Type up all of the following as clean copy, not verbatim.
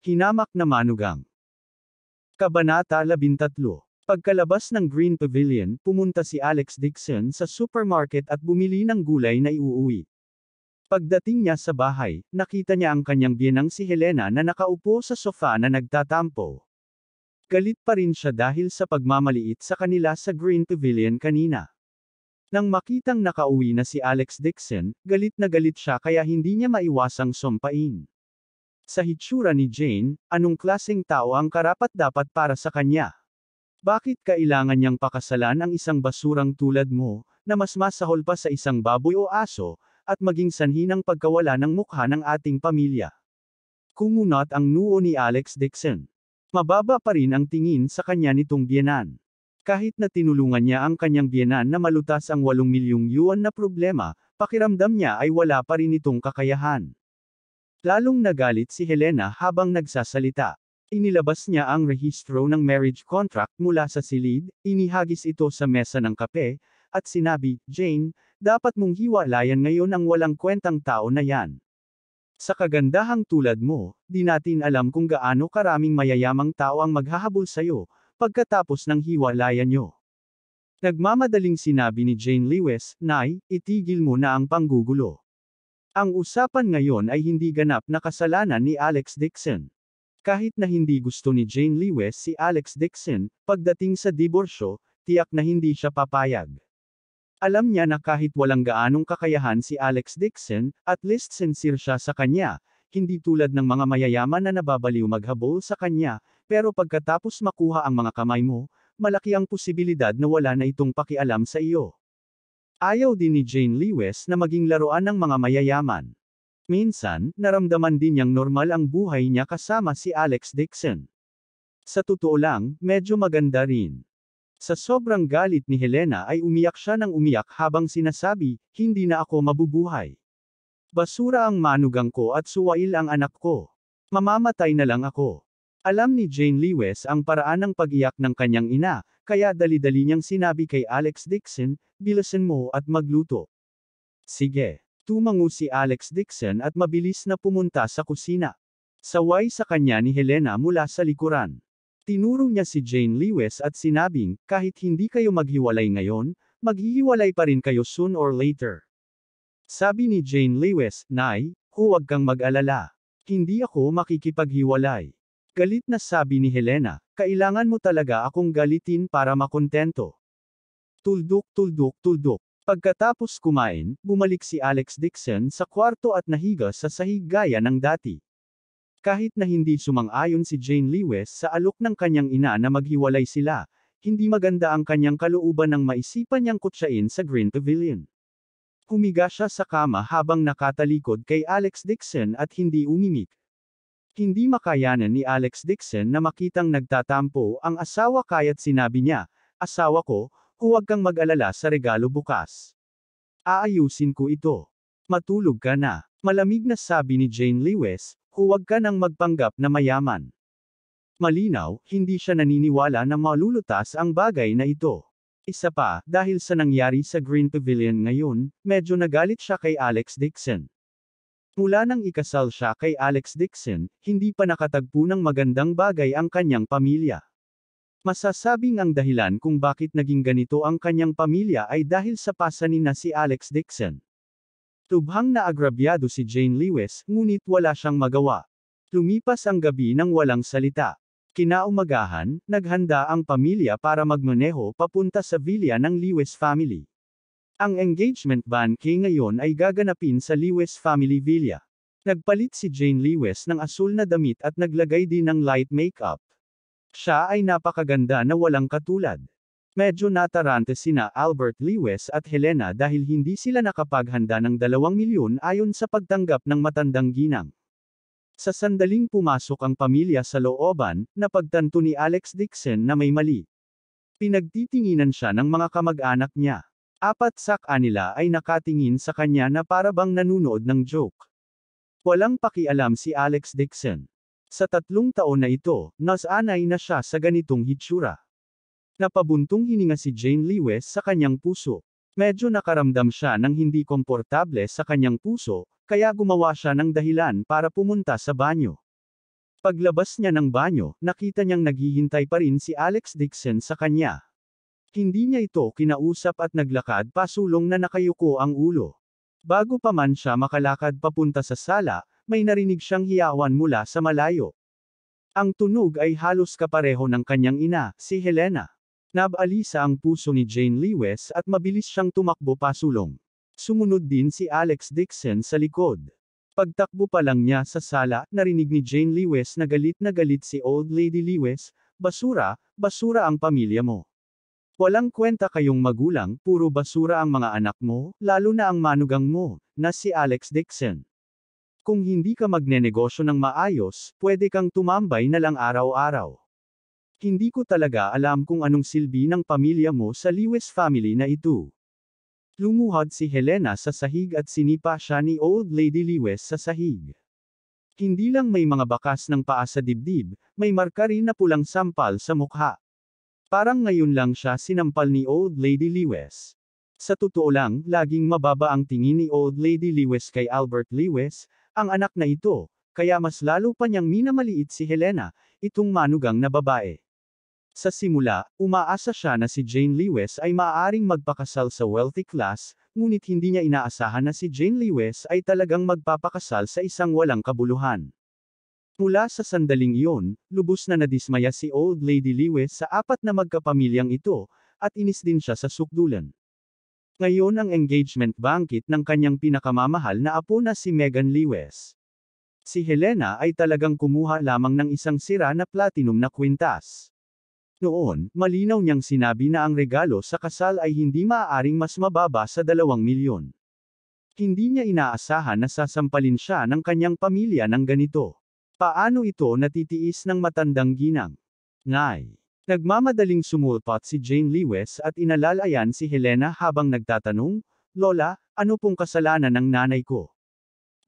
Hinamak na manugang. Kabanata 13. Pagkalabas ng Green Pavilion, pumunta si Alex Dixon sa supermarket at bumili ng gulay na iuuwi. Pagdating niya sa bahay, nakita niya ang kanyang biyenang si Helena na nakaupo sa sofa na nagtatampo. Galit pa rin siya dahil sa pagmamaliit sa kanila sa Green Pavilion kanina. Nang makitang nakauwi na si Alex Dixon, galit na galit siya kaya hindi niya maiwasang sumpain. Sa hitsura ni Jane, anong klaseng tao ang karapat-dapat para sa kanya? Bakit kailangan niyang pakasalan ang isang basurang tulad mo, na mas masahol pa sa isang baboy o aso, at maging sanhi ng pagkawala ng mukha ng ating pamilya? Kumunot ang noo ni Alex Dixon. Mababa pa rin ang tingin sa kanya nitong biyenan. Kahit na tinulungan niya ang kanyang biyenan na malutas ang 8 milyong yuan na problema, pakiramdam niya ay wala pa rin itong kakayahan. Lalong nagalit si Helena habang nagsasalita. Inilabas niya ang rehistro ng marriage contract mula sa silid, inihagis ito sa mesa ng kape, at sinabi, "Jane, dapat mong hiwalayan ngayon ang walang kwentang tao na yan. Sa kagandahang tulad mo, di natin alam kung gaano karaming mayayamang tao ang maghahabol sa'yo, pagkatapos ng hiwalayan nyo." Nagmamadaling sinabi ni Jane Lewis, "Nay, itigil mo na ang panggugulo. Ang usapan ngayon ay hindi ganap na kasalanan ni Alex Dixon." Kahit na hindi gusto ni Jane Lewis si Alex Dixon, pagdating sa diborsyo, tiyak na hindi siya papayag. Alam niya na kahit walang gaanong kakayahan si Alex Dixon, at least sincere siya sa kanya, hindi tulad ng mga mayayaman na nababaliw maghabol sa kanya, pero pagkatapos makuha ang mga kamay mo, malaki ang posibilidad na wala na itong pakialam sa iyo. Ayaw din ni Jane Lewis na maging laruan ng mga mayayaman. Minsan, naramdaman din niyang normal ang buhay niya kasama si Alex Dixon. Sa totoo lang, medyo maganda rin. Sa sobrang galit ni Helena ay umiyak siya ng umiyak habang sinasabi, "Hindi na ako mabubuhay. Basura ang manugang ko at suwail ang anak ko. Mamamatay na lang ako." Alam ni Jane Lewis ang paraan ng pag-iyak ng kanyang ina, kaya dali-dali niyang sinabi kay Alex Dixon, "Bilisan mo at magluto." Sige. Tumango si Alex Dixon at mabilis na pumunta sa kusina. Saway sa kanya ni Helena mula sa likuran. Tinuro niya si Jane Lewis at sinabing, "Kahit hindi kayo maghiwalay ngayon, maghihiwalay pa rin kayo soon or later." Sabi ni Jane Lewis, "Nay, huwag kang mag-alala. Hindi ako makikipaghiwalay." Galit na sabi ni Helena, "Kailangan mo talaga akong galitin para makontento." Tuldok, tuldok, tuldok. Pagkatapos kumain, bumalik si Alex Dixon sa kwarto at nahiga sa sahig gaya ng dati. Kahit na hindi sumang-ayon si Jane Lewis sa alok ng kanyang ina na maghiwalay sila, hindi maganda ang kanyang kalooban nang maisipan niyang kutsain sa Green Pavilion. Humiga siya sa kama habang nakatalikod kay Alex Dixon at hindi umimik. Hindi makayanan ni Alex Dixon na makitang nagtatampo ang asawa kaya't sinabi niya, "Asawa ko, huwag kang mag-alala sa regalo bukas. Aayusin ko ito. Matulog ka na." Malamig na sabi ni Jane Lewis, "Huwag ka nang magpanggap na mayaman." Malinaw, hindi siya naniniwala na malulutas ang bagay na ito. Isa pa, dahil sa nangyari sa Green Pavilion ngayon, medyo nagalit siya kay Alex Dixon. Mula nang ikasal siya kay Alex Dixon, hindi pa nakatagpo ng magandang bagay ang kanyang pamilya. Masasabing ang dahilan kung bakit naging ganito ang kanyang pamilya ay dahil sa pasanin na si Alex Dixon. Lubhang naagrabyado si Jane Lewis, ngunit wala siyang magawa. Lumipas ang gabi nang walang salita. Kinaumagahan, naghanda ang pamilya para magmaneho papunta sa villa ng Lewis family. Ang engagement bouquet ngayon ay gaganapin sa Lewis family villa. Nagpalit si Jane Lewis ng asul na damit at naglagay din ng light makeup. Siya ay napakaganda na walang katulad. Medyo natarante sina Albert Lewis at Helena dahil hindi sila nakapaghanda ng 2 milyon ayon sa pagtanggap ng matandang ginang. Sa sandaling pumasok ang pamilya sa looban, napagtanto ni Alex Dixon na may mali. Pinagtitinginan siya ng mga kamag-anak niya. 4 sa kanila ay nakatingin sa kanya na para bang nanunood ng joke. Walang pakialam si Alex Dixon. Sa 3 taon na ito, nasanay na siya sa ganitong hitsura. Napabuntong hininga si Jane Lewis sa kanyang puso. Medyo nakaramdam siya ng hindi komportable sa kanyang puso, kaya gumawa siya ng dahilan para pumunta sa banyo. Paglabas niya ng banyo, nakita niyang naghihintay pa rin si Alex Dixon sa kanya. Hindi niya ito kinausap at naglakad pasulong na nakayuko ang ulo. Bago pa man siya makalakad papunta sa sala, may narinig siyang hiyawan mula sa malayo. Ang tunog ay halos kapareho ng kanyang ina, si Helena. Nabalisa ang puso ni Jane Lewis at mabilis siyang tumakbo pasulong. Sumunod din si Alex Dixon sa likod. Pagtakbo pa lang niya sa sala, narinig ni Jane Lewis na galit si Old Lady Lewis, basura, basura ang pamilya mo. Walang kwenta kayong magulang, puro basura ang mga anak mo, lalo na ang manugang mo, na si Alex Dixon. Kung hindi ka magnenegosyo ng maayos, pwede kang tumambay na lang araw-araw. Hindi ko talaga alam kung anong silbi ng pamilya mo sa Lewis family na ito. Lumuhod si Helena sa sahig at sinipa siya ni Old Lady Lewis sa sahig. Hindi lang may mga bakas ng paa sa dibdib, may marka rin na pulang sampal sa mukha. Parang ngayon lang siya sinampal ni Old Lady Lewis. Sa totoo lang, laging mababa ang tingin ni Old Lady Lewis kay Albert Lewis, ang anak na ito, kaya mas lalo pa niyang minamaliit si Helena, itong manugang na babae. Sa simula, umaasa siya na si Jane Lewis ay maaaring magpakasal sa wealthy class, ngunit hindi niya inaasahan na si Jane Lewis ay talagang magpapakasal sa isang walang kabuluhan. Mula sa sandaling iyon, lubos na nadismaya si Old Lady Lewis sa apat na magkapamilyang ito, at inis din siya sa sukdulan. Ngayon ang engagement banquet ng kanyang pinakamamahal na apo na si Megan Lewis. Si Helena ay talagang kumuha lamang ng isang sira na platinum na kwintas. Noon, malinaw niyang sinabi na ang regalo sa kasal ay hindi maaaring mas mababa sa 2 milyon. Hindi niya inaasahan na sasampalin siya ng kanyang pamilya ng ganito. Paano ito natitiis ng matandang ginang? Nay. Nagmamadaling sumulpot si Jane Lewis at inalalayan si Helena habang nagtatanong, Lola, ano pong kasalanan ng nanay ko?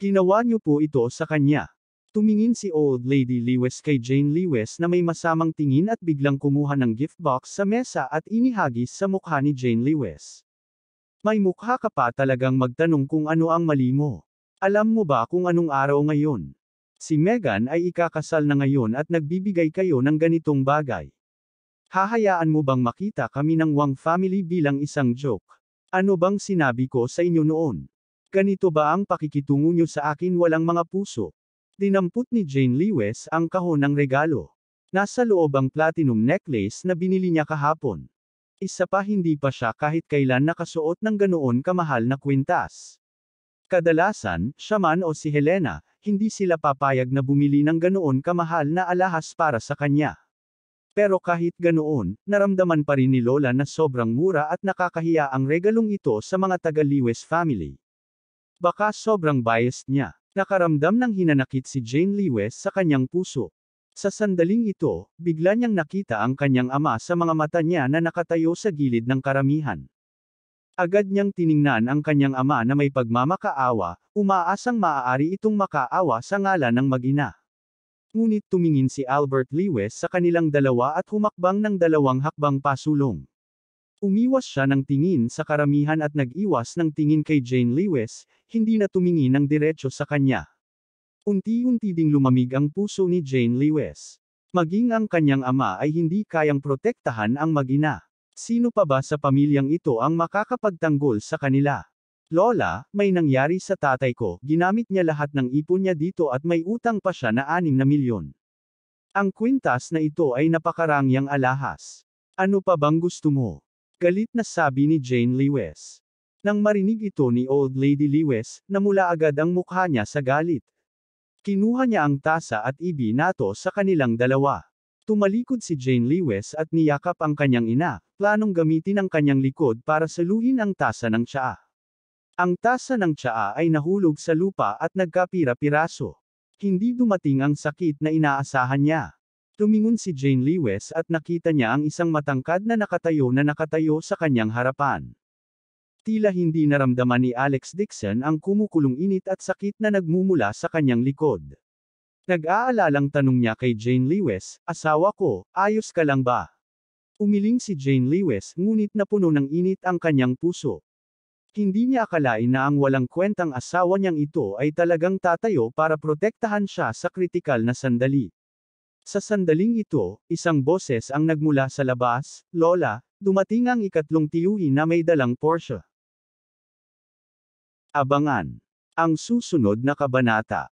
Ginawa niyo po ito sa kanya. Tumingin si Old Lady Lewis kay Jane Lewis na may masamang tingin at biglang kumuha ng gift box sa mesa at inihagis sa mukha ni Jane Lewis. May mukha ka pa talagang magtanong kung ano ang mali mo. Alam mo ba kung anong araw ngayon? Si Megan ay ikakasal na ngayon at nagbibigay kayo ng ganitong bagay. Hahayaan mo bang makita kami ng Wang family bilang isang joke? Ano bang sinabi ko sa inyo noon? Ganito ba ang pakikitungo niyo sa akin walang mga puso? Dinampot ni Jane Lewis ang kahon ng regalo. Nasa loob ang platinum necklace na binili niya kahapon. Isa pa hindi pa siya kahit kailan nakasuot ng ganoon kamahal na kwintas. Kadalasan, siya man o si Helena, hindi sila papayag na bumili ng ganoon kamahal na alahas para sa kanya. Pero kahit ganoon, naramdaman pa rin ni Lola na sobrang mura at nakakahiya ang regalong ito sa mga taga-Lewis family. Baka sobrang biased niya. Nakaramdam ng hinanakit si Jane Lewis sa kanyang puso. Sa sandaling ito, bigla niyang nakita ang kanyang ama sa mga mata niya na nakatayo sa gilid ng karamihan. Agad niyang tiningnan ang kanyang ama na may pagmamakaawa, umaasang maaari itong makaawa sa ngalan ng mag-ina. Ngunit tumingin si Albert Lewis sa kanilang dalawa at humakbang ng 2 hakbang pasulong. Umiwas siya ng tingin sa karamihan at nag-iwas ng tingin kay Jane Lewis, hindi na tumingin ng diretso sa kanya. Unti-unti ding lumamig ang puso ni Jane Lewis. Maging ang kanyang ama ay hindi kayang protektahan ang mag-ina. Sino pa ba sa pamilyang ito ang makakapagtanggol sa kanila? Lola, may nangyari sa tatay ko, ginamit niya lahat ng ipon niya dito at may utang pa siya na 6 na milyon. Ang kwintas na ito ay napakarangyang alahas. Ano pa bang gusto mo? Galit na sabi ni Jane Lewis. Nang marinig ito ni Old Lady Lewis, namula agad ang mukha niya sa galit. Kinuha niya ang tasa at ibinato sa kanilang dalawa. Tumalikod si Jane Lewis at niyakap ang kanyang ina, planong gamitin ang kanyang likod para saluhin ang tasa ng tsaa. Ang tasa ng tsaa ay nahulog sa lupa at nagkapira-piraso. Hindi dumating ang sakit na inaasahan niya. Tumingon si Jane Lewis at nakita niya ang isang matangkad na nakatayo sa kanyang harapan. Tila hindi naramdaman ni Alex Dixon ang kumukulong init at sakit na nagmumula sa kanyang likod. Nag-aalalang tanong niya kay Jane Lewis, asawa ko, ayos ka lang ba? Umiling si Jane Lewis, ngunit napuno ng init ang kanyang puso. Hindi niya akalain na ang walang kwentang asawa niyang ito ay talagang tatayo para protektahan siya sa kritikal na sandali. Sa sandaling ito, isang boses ang nagmula sa labas, "Lola, dumating ang ikatlong tiyuhi na may dalang Porsche." Abangan ang susunod na kabanata.